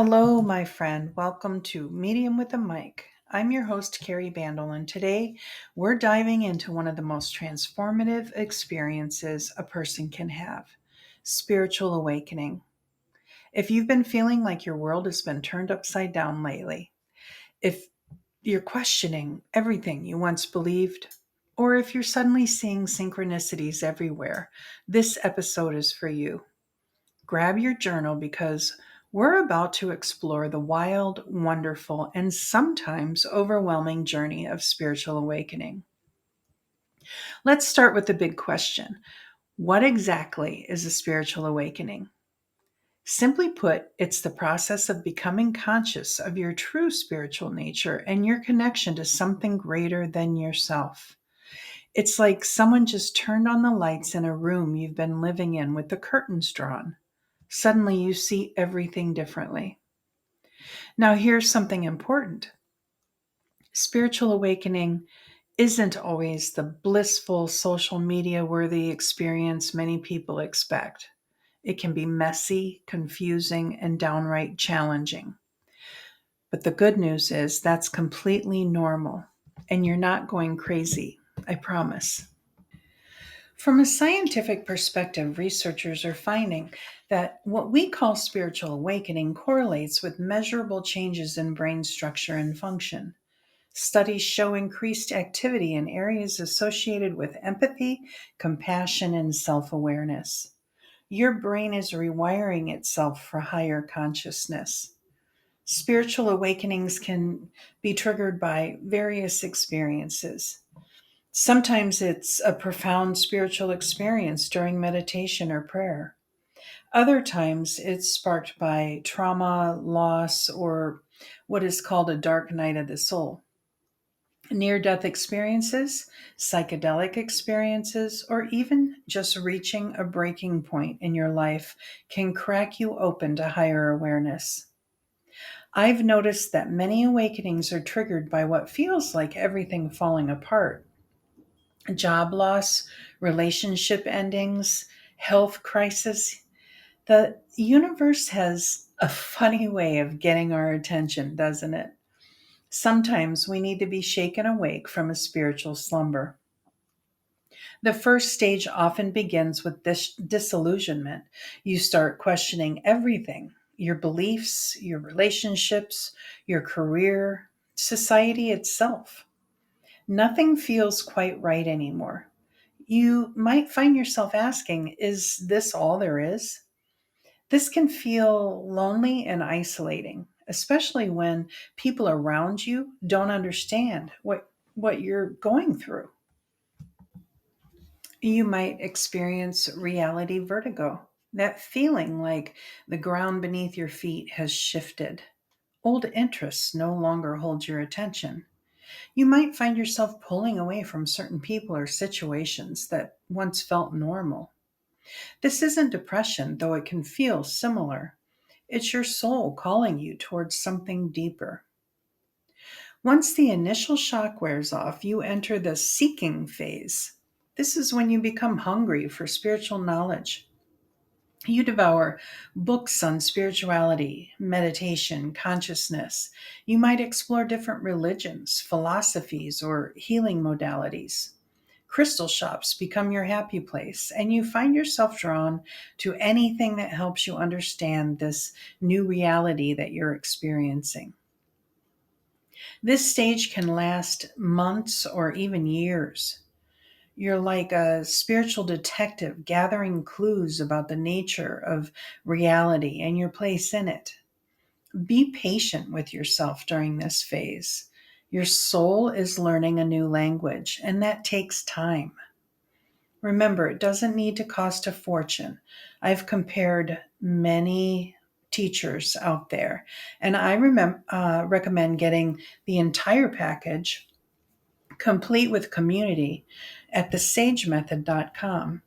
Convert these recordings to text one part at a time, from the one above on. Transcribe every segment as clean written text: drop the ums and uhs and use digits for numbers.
Hello, my friend. Welcome to Medium with a Mic. I'm your host, Kari, and today we're diving into one of the most transformative experiences a person can have: spiritual awakening. If you've been feeling like your world has been turned upside down lately, if you're questioning everything you once believed, or if you're suddenly seeing synchronicities everywhere, this episode is for you. Grab your journal because we're about to explore the wild, wonderful, and sometimes overwhelming journey of spiritual awakening. Let's start with the big question: what exactly is a spiritual awakening? Simply put, it's the process of becoming conscious of your true spiritual nature and your connection to something greater than yourself. It's like someone just turned on the lights in a room you've been living in with the curtains drawn. Suddenly you see everything differently. Now, here's something important: spiritual awakening isn't always the blissful, social media worthy experience many people expect. It can be messy, confusing, and downright challenging. But the good news is that's completely normal, and you're not going crazy, I promise. From a scientific perspective, researchers are finding that what we call spiritual awakening correlates with measurable changes in brain structure and function. Studies show increased activity in areas associated with empathy, compassion, and self awareness. Your brain is rewiring itself for higher consciousness. Spiritual awakenings can be triggered by various experiences. Sometimes it's a profound spiritual experience during meditation or prayer. Other times it's sparked by trauma, loss, or what is called a dark night of the soul. Near death experiences, psychedelic experiences, or even just reaching a breaking point in your life can crack you open to higher awareness. I've noticed that many awakenings are triggered by what feels like everything falling apart: job loss, relationship endings, health crisis. The universe has a funny way of getting our attention, doesn't it? Sometimes we need to be shaken awake from a spiritual slumber. The first stage often begins with this disillusionment. You start questioning everything: your beliefs, your relationships, your career, society itself. Nothing feels quite right anymore. You might find yourself asking, is this all there is? This can feel lonely and isolating, especially when people around you don't understand what you're going through. You might experience reality vertigo, that feeling like the ground beneath your feet has shifted. Old interests no longer hold your attention. You might find yourself pulling away from certain people or situations that once felt normal. This isn't depression, though it can feel similar. It's your soul calling you towards something deeper. Once the initial shock wears off, you enter the seeking phase. This is when you become hungry for spiritual knowledge. You devour books on spirituality, meditation, consciousness. You might explore different religions, philosophies, or healing modalities. Crystal shops become your happy place, and you find yourself drawn to anything that helps you understand this new reality that you're experiencing. This stage can last months or even years. You're like a spiritual detective gathering clues about the nature of reality and your place in it. Be patient with yourself during this phase. Your soul is learning a new language, and that takes time. Remember, it doesn't need to cost a fortune. I've compared many teachers out there, and recommend getting the entire package, complete with community, at thesagemethod.com.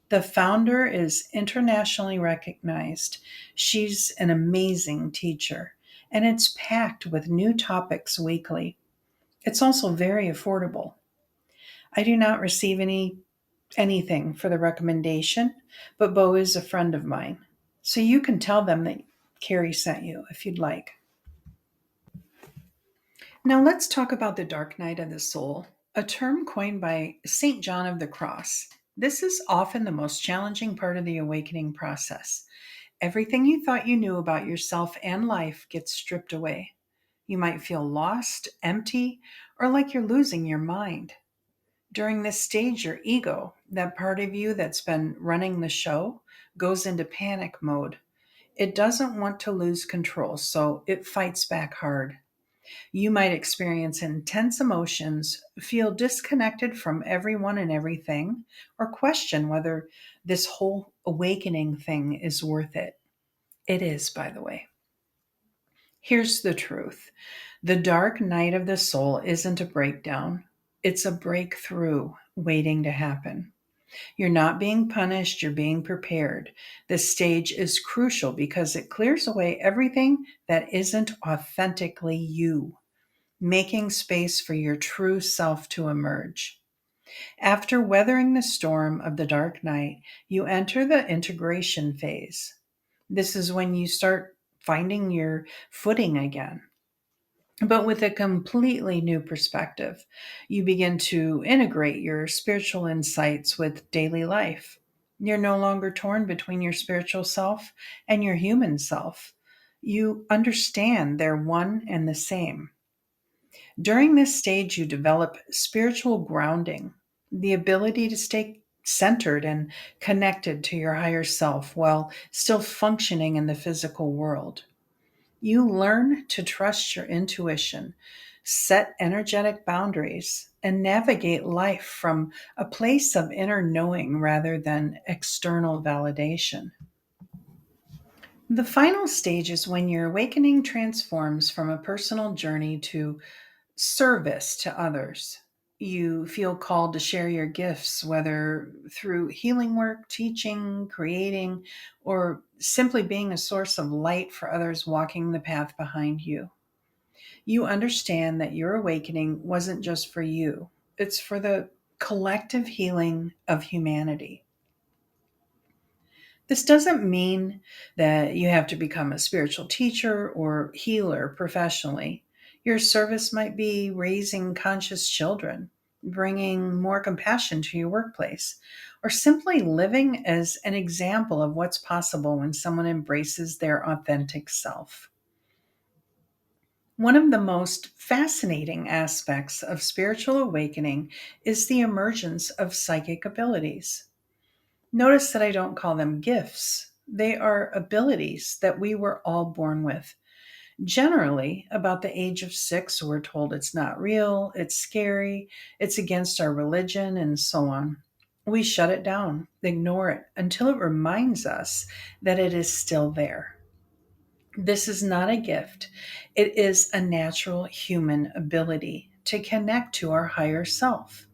The founder is internationally recognized. She's an amazing teacher, and it's packed with new topics weekly. It's also very affordable. I do not receive anything for the recommendation, but Bo is a friend of mine. So you can tell them that Kari sent you if you'd like. Now let's talk about the dark night of the soul, a term coined by St. John of the Cross. This is often the most challenging part of the awakening process. Everything you thought you knew about yourself and life gets stripped away. You might feel lost, empty, or like you're losing your mind. During this stage, your ego, that part of you that's been running the show, goes into panic mode. It doesn't want to lose control, so it fights back hard. You might experience intense emotions, feel disconnected from everyone and everything, or question whether this whole awakening thing is worth it. It is, by the way. Here's the truth: the dark night of the soul isn't a breakdown, it's a breakthrough waiting to happen. You're not being punished, you're being prepared. This stage is crucial because it clears away everything that isn't authentically you, making space for your true self to emerge. After weathering the storm of the dark night, you enter the integration phase. This is when you start finding your footing again, but with a completely new perspective. You begin to integrate your spiritual insights with daily life. You're no longer torn between your spiritual self and your human self. You understand they're one and the same. During this stage, you develop spiritual grounding, the ability to stay centered and connected to your higher self while still functioning in the physical world. You learn to trust your intuition, set energetic boundaries, and navigate life from a place of inner knowing rather than external validation. The final stage is when your awakening transforms from a personal journey to service to others. You feel called to share your gifts, whether through healing work, teaching, creating, or simply being a source of light for others walking the path behind you. You understand that your awakening wasn't just for you, it's for the collective healing of humanity. This doesn't mean that you have to become a spiritual teacher or healer professionally. Your service might be raising conscious children, bringing more compassion to your workplace, or simply living as an example of what's possible when someone embraces their authentic self. One of the most fascinating aspects of spiritual awakening is the emergence of psychic abilities. Notice that I don't call them gifts. They are abilities that we were all born with. Generally, about the age of 6, we're told it's not real, it's scary, it's against our religion, and so on. We shut it down, ignore it, until it reminds us that it is still there. This is not a gift, it is a natural human ability to connect to our higher self.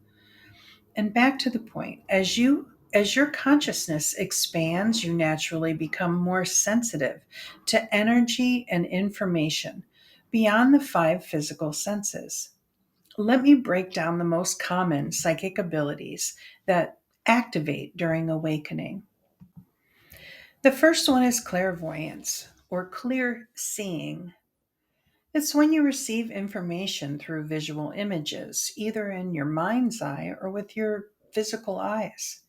And back to the point, as your consciousness expands, you naturally become more sensitive to energy and information beyond the 5 physical senses. Let me break down the most common psychic abilities that activate during awakening. The first one is clairvoyance or clear seeing. It's when you receive information through visual images, either in your mind's eye or with your physical eyes.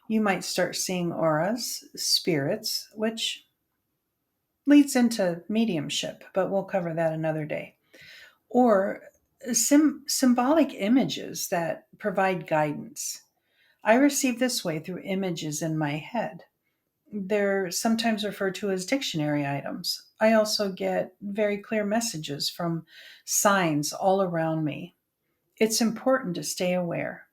You might start seeing auras, spirits, which leads into mediumship, but we'll cover that another day, or symbolic images that provide guidance. I receive this way through images in my head. They're sometimes referred to as dictionary items. I also get very clear messages from signs all around me. It's important to stay aware.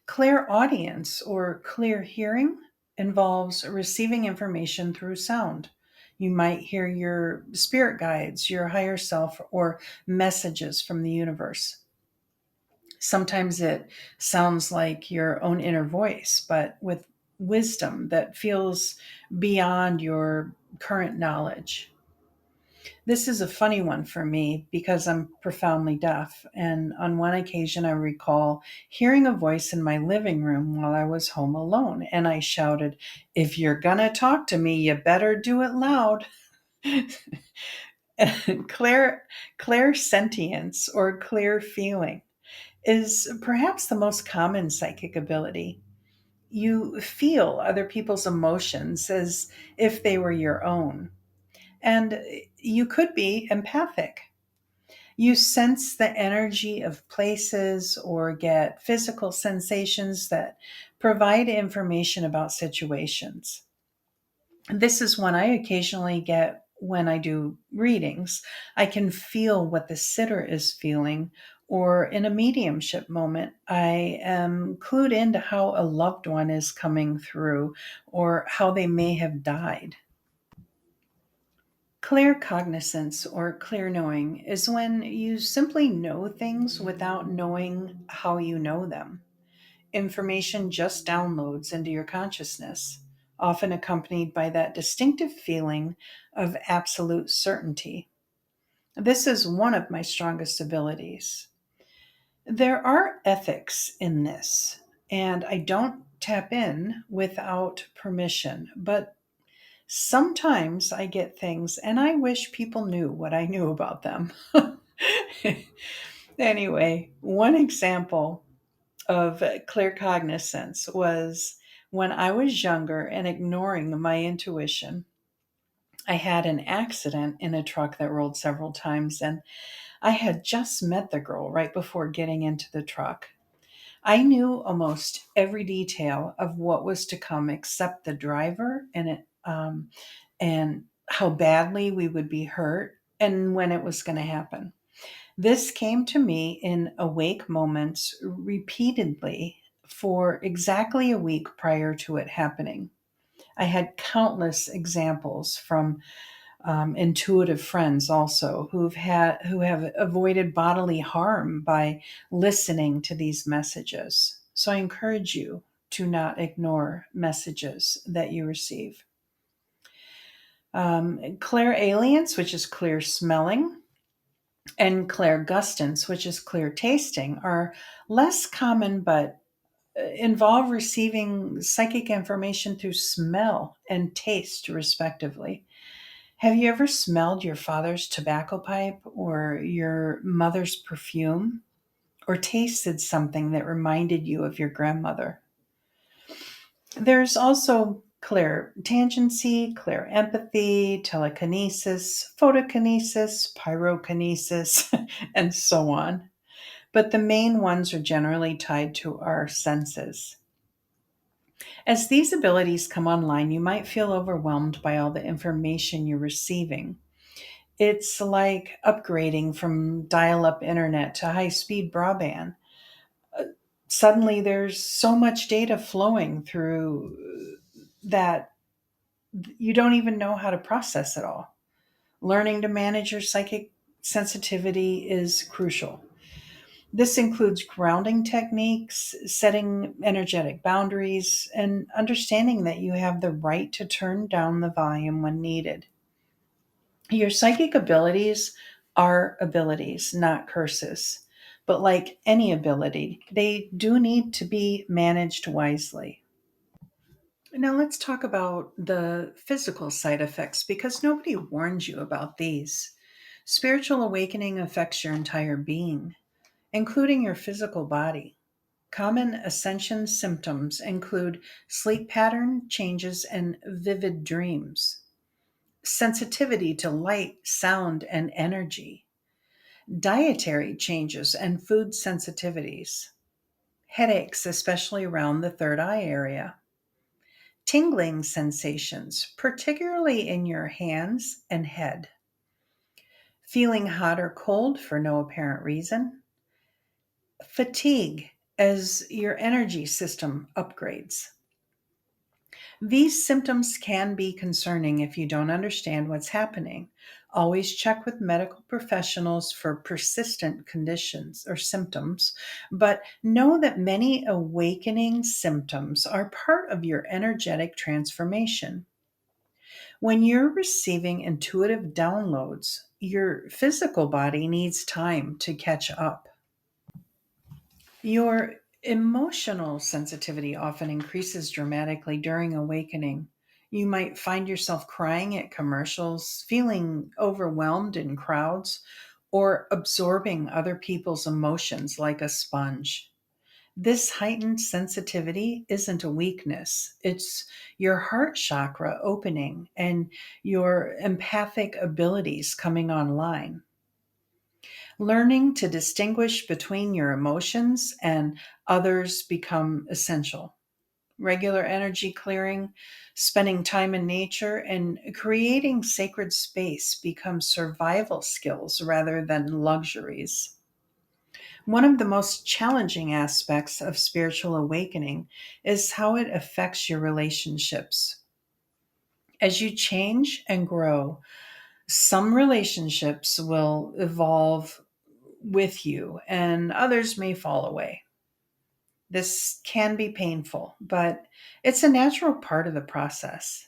Clairaudience or clear hearing involves receiving information through sound. You might hear your spirit guides, your higher self, or messages from the universe. Sometimes it sounds like your own inner voice, but with wisdom that feels beyond your current knowledge. This is a funny one for me because I'm profoundly deaf, and on one occasion I recall hearing a voice in my living room while I was home alone, and I shouted, "If you're gonna talk to me, you better do it loud." Clair, clairsentience or clear feeling is perhaps the most common psychic ability. You feel other people's emotions as if they were your own, and you could be empathic. You sense the energy of places or get physical sensations that provide information about situations. This is one I occasionally get when I do readings. I can feel what the sitter is feeling, or in a mediumship moment, I am clued into how a loved one is coming through or how they may have died. Clear cognizance or clear knowing is when you simply know things without knowing how you know them. Information just downloads into your consciousness, often accompanied by that distinctive feeling of absolute certainty. This is one of my strongest abilities. There are ethics in this, and I don't tap in without permission, but sometimes I get things and I wish people knew what I knew about them. Anyway, one example of clear cognizance was when I was younger and ignoring my intuition. I had an accident in a truck that rolled several times, and I had just met the girl right before getting into the truck. I knew almost every detail of what was to come except the driver and how badly we would be hurt and when it was going to happen. This came to me in awake moments repeatedly for exactly a week prior to it happening. I had countless examples from intuitive friends also who have avoided bodily harm by listening to these messages. So I encourage you to not ignore messages that you receive. Clairaudience, which is clear smelling, and clairgustance, which is clear tasting, are less common but involve receiving psychic information through smell and taste, respectively. Have you ever smelled your father's tobacco pipe or your mother's perfume or tasted something that reminded you of your grandmother? There's also clear tangency, clear empathy, telekinesis, photokinesis, pyrokinesis, and so on. But the main ones are generally tied to our senses. As these abilities come online, you might feel overwhelmed by all the information you're receiving. It's like upgrading from dial up internet to high speed broadband. Suddenly, there's so much data flowing through that you don't even know how to process it all. Learning to manage your psychic sensitivity is crucial. This includes grounding techniques, setting energetic boundaries, and understanding that you have the right to turn down the volume when needed. Your psychic abilities are abilities, not curses. But like any ability, they do need to be managed wisely. Now, let's talk about the physical side effects because nobody warns you about these. Spiritual awakening affects your entire being, including your physical body. Common ascension symptoms include sleep pattern changes and vivid dreams, sensitivity to light, sound, and energy, dietary changes and food sensitivities, headaches, especially around the third eye area, tingling sensations, particularly in your hands and head, feeling hot or cold for no apparent reason, fatigue as your energy system upgrades. These symptoms can be concerning if you don't understand what's happening. Always check with medical professionals for persistent conditions or symptoms, but know that many awakening symptoms are part of your energetic transformation. When you're receiving intuitive downloads, your physical body needs time to catch up. Your emotional sensitivity often increases dramatically during awakening. You might find yourself crying at commercials, feeling overwhelmed in crowds, or absorbing other people's emotions like a sponge. This heightened sensitivity isn't a weakness. It's your heart chakra opening and your empathic abilities coming online. Learning to distinguish between your emotions and others become essential. Regular energy clearing, spending time in nature, and creating sacred space become survival skills rather than luxuries. One of the most challenging aspects of spiritual awakening is how it affects your relationships. As you change and grow, some relationships will evolve with you and others may fall away. This can be painful, but it's a natural part of the process.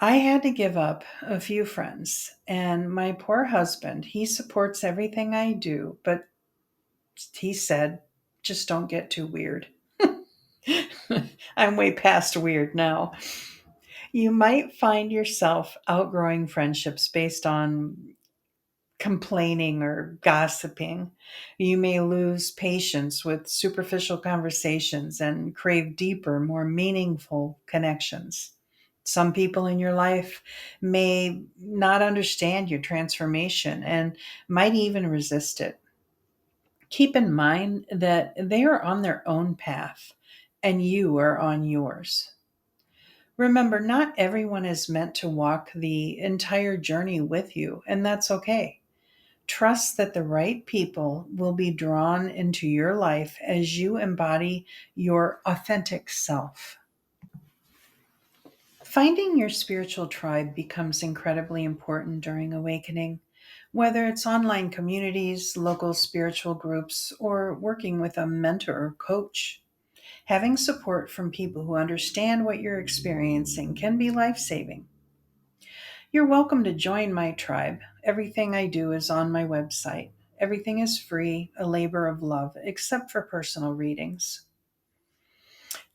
I had to give up a few friends, and my poor husband, he supports everything I do, but he said, just don't get too weird. I'm way past weird now. You might find yourself outgrowing friendships based on complaining or gossiping. You may lose patience with superficial conversations and crave deeper, more meaningful connections. Some people in your life may not understand your transformation and might even resist it. Keep in mind that they are on their own path and you are on yours. Remember, not everyone is meant to walk the entire journey with you, and that's okay. Trust that the right people will be drawn into your life as you embody your authentic self. Finding your spiritual tribe becomes incredibly important during awakening, whether it's online communities, local spiritual groups, or working with a mentor or coach. Having support from people who understand what you're experiencing can be life saving. You're welcome to join my tribe. Everything I do is on my website. Everything is free, a labor of love, except for personal readings.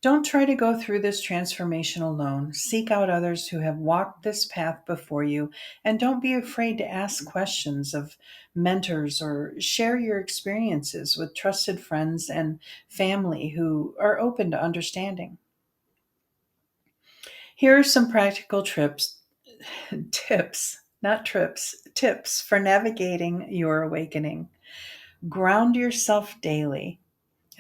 Don't try to go through this transformation alone. Seek out others who have walked this path before you, and don't be afraid to ask questions of mentors or share your experiences with trusted friends and family who are open to understanding. Here are some practical not trips, tips for navigating your awakening. Ground yourself daily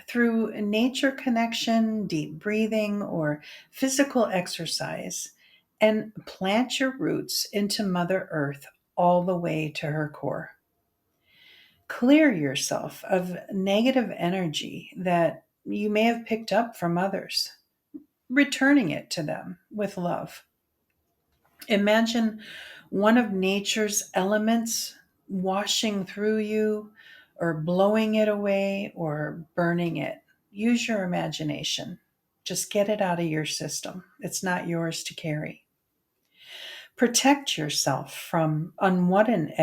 through nature connection, deep breathing, or physical exercise, and plant your roots into Mother Earth all the way to her core. Clear yourself of negative energy that you may have picked up from others, returning it to them with love. Imagine one of nature's elements washing through you, or blowing it away, or burning it. Use your imagination. Just get it out of your system. It's not yours to carry. Protect yourself from unwanted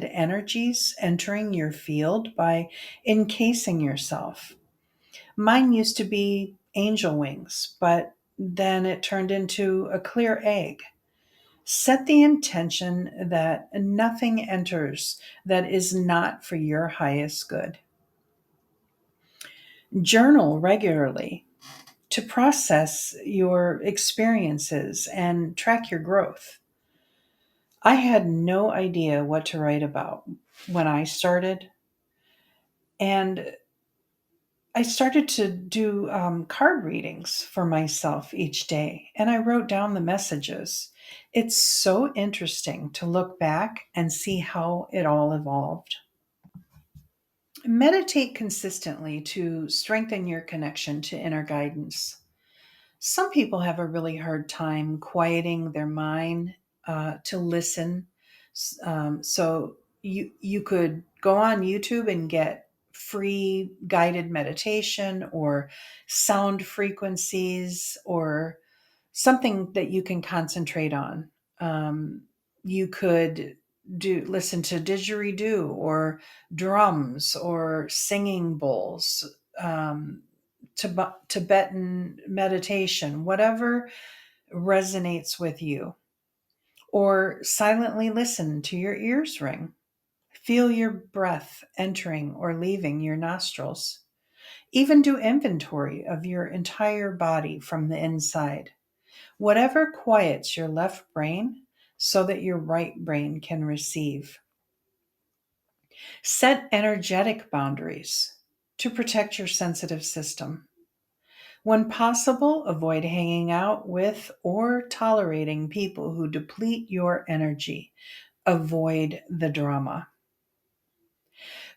energies entering your field by encasing yourself. Mine used to be angel wings, but then it turned into a clear egg. Set the intention that nothing enters that is not for your highest good. Journal regularly to process your experiences and track your growth. I had no idea what to write about when I started, and I started to do card readings for myself each day, and I wrote down the messages. It's so interesting to look back and see how it all evolved. Meditate consistently to strengthen your connection to inner guidance. Some people have a really hard time quieting their mind to listen. So you could go on YouTube and get free guided meditation or sound frequencies or something that you can concentrate on. You could do listen to didgeridoo or drums or singing bowls, Tibetan meditation, whatever resonates with you, or silently listen to your ears ring. Feel your breath entering or leaving your nostrils. Even do inventory of your entire body from the inside. Whatever quiets your left brain so that your right brain can receive. Set energetic boundaries to protect your sensitive system. When possible, avoid hanging out with or tolerating people who deplete your energy. Avoid the drama.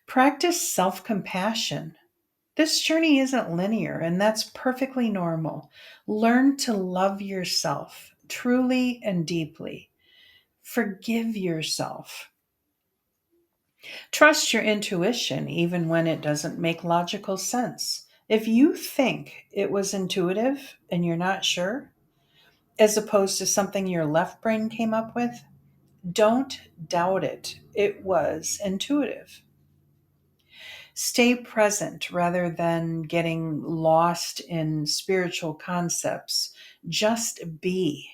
Practice self compassion. This journey isn't linear, and that's perfectly normal. Learn to love yourself truly and deeply. Forgive yourself. Trust your intuition even when it doesn't make logical sense. If you think it was intuitive and you're not sure, as opposed to something your left brain came up with, don't doubt it. It was intuitive. Stay present rather than getting lost in spiritual concepts. Just be.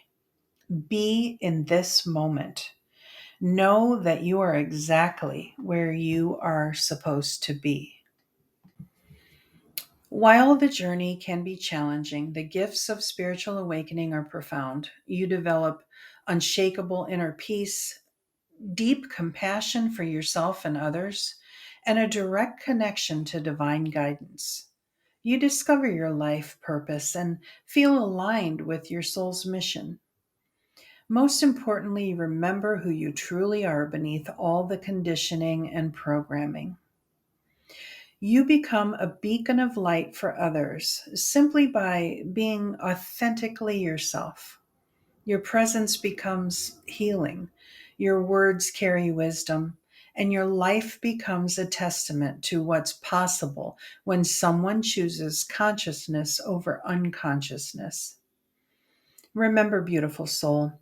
Be in this moment. Know that you are exactly where you are supposed to be. While the journey can be challenging, the gifts of spiritual awakening are profound. You develop unshakable inner peace, deep compassion for yourself and others, and a direct connection to divine guidance. You discover your life purpose and feel aligned with your soul's mission. Most importantly, remember who you truly are beneath all the conditioning and programming. You become a beacon of light for others simply by being authentically yourself. Your presence becomes healing, your words carry wisdom, and your life becomes a testament to what's possible when someone chooses consciousness over unconsciousness. Remember, beautiful soul,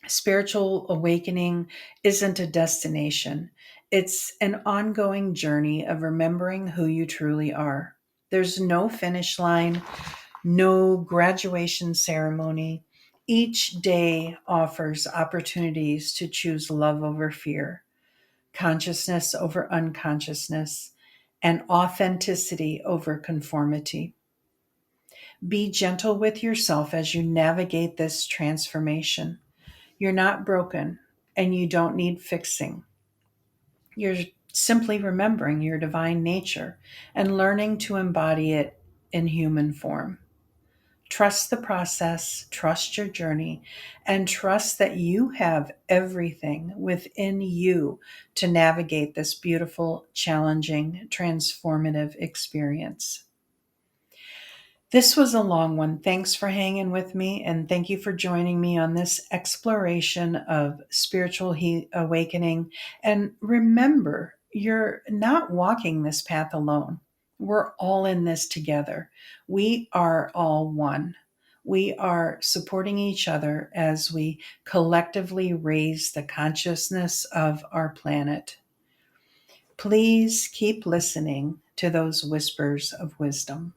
spiritual awakening isn't a destination, it's an ongoing journey of remembering who you truly are. There's no finish line, no graduation ceremony. Each day offers opportunities to choose love over fear, consciousness over unconsciousness, and authenticity over conformity. Be gentle with yourself as you navigate this transformation. You're not broken and you don't need fixing. You're simply remembering your divine nature and learning to embody it in human form. Trust the process, trust your journey, and trust that you have everything within you to navigate this beautiful, challenging, transformative experience. This was a long one. Thanks for hanging with me, and thank you for joining me on this exploration of spiritual awakening. And remember, you're not walking this path alone. We're all in this together. We are all one. We are supporting each other as we collectively raise the consciousness of our planet. Please keep listening to those whispers of wisdom.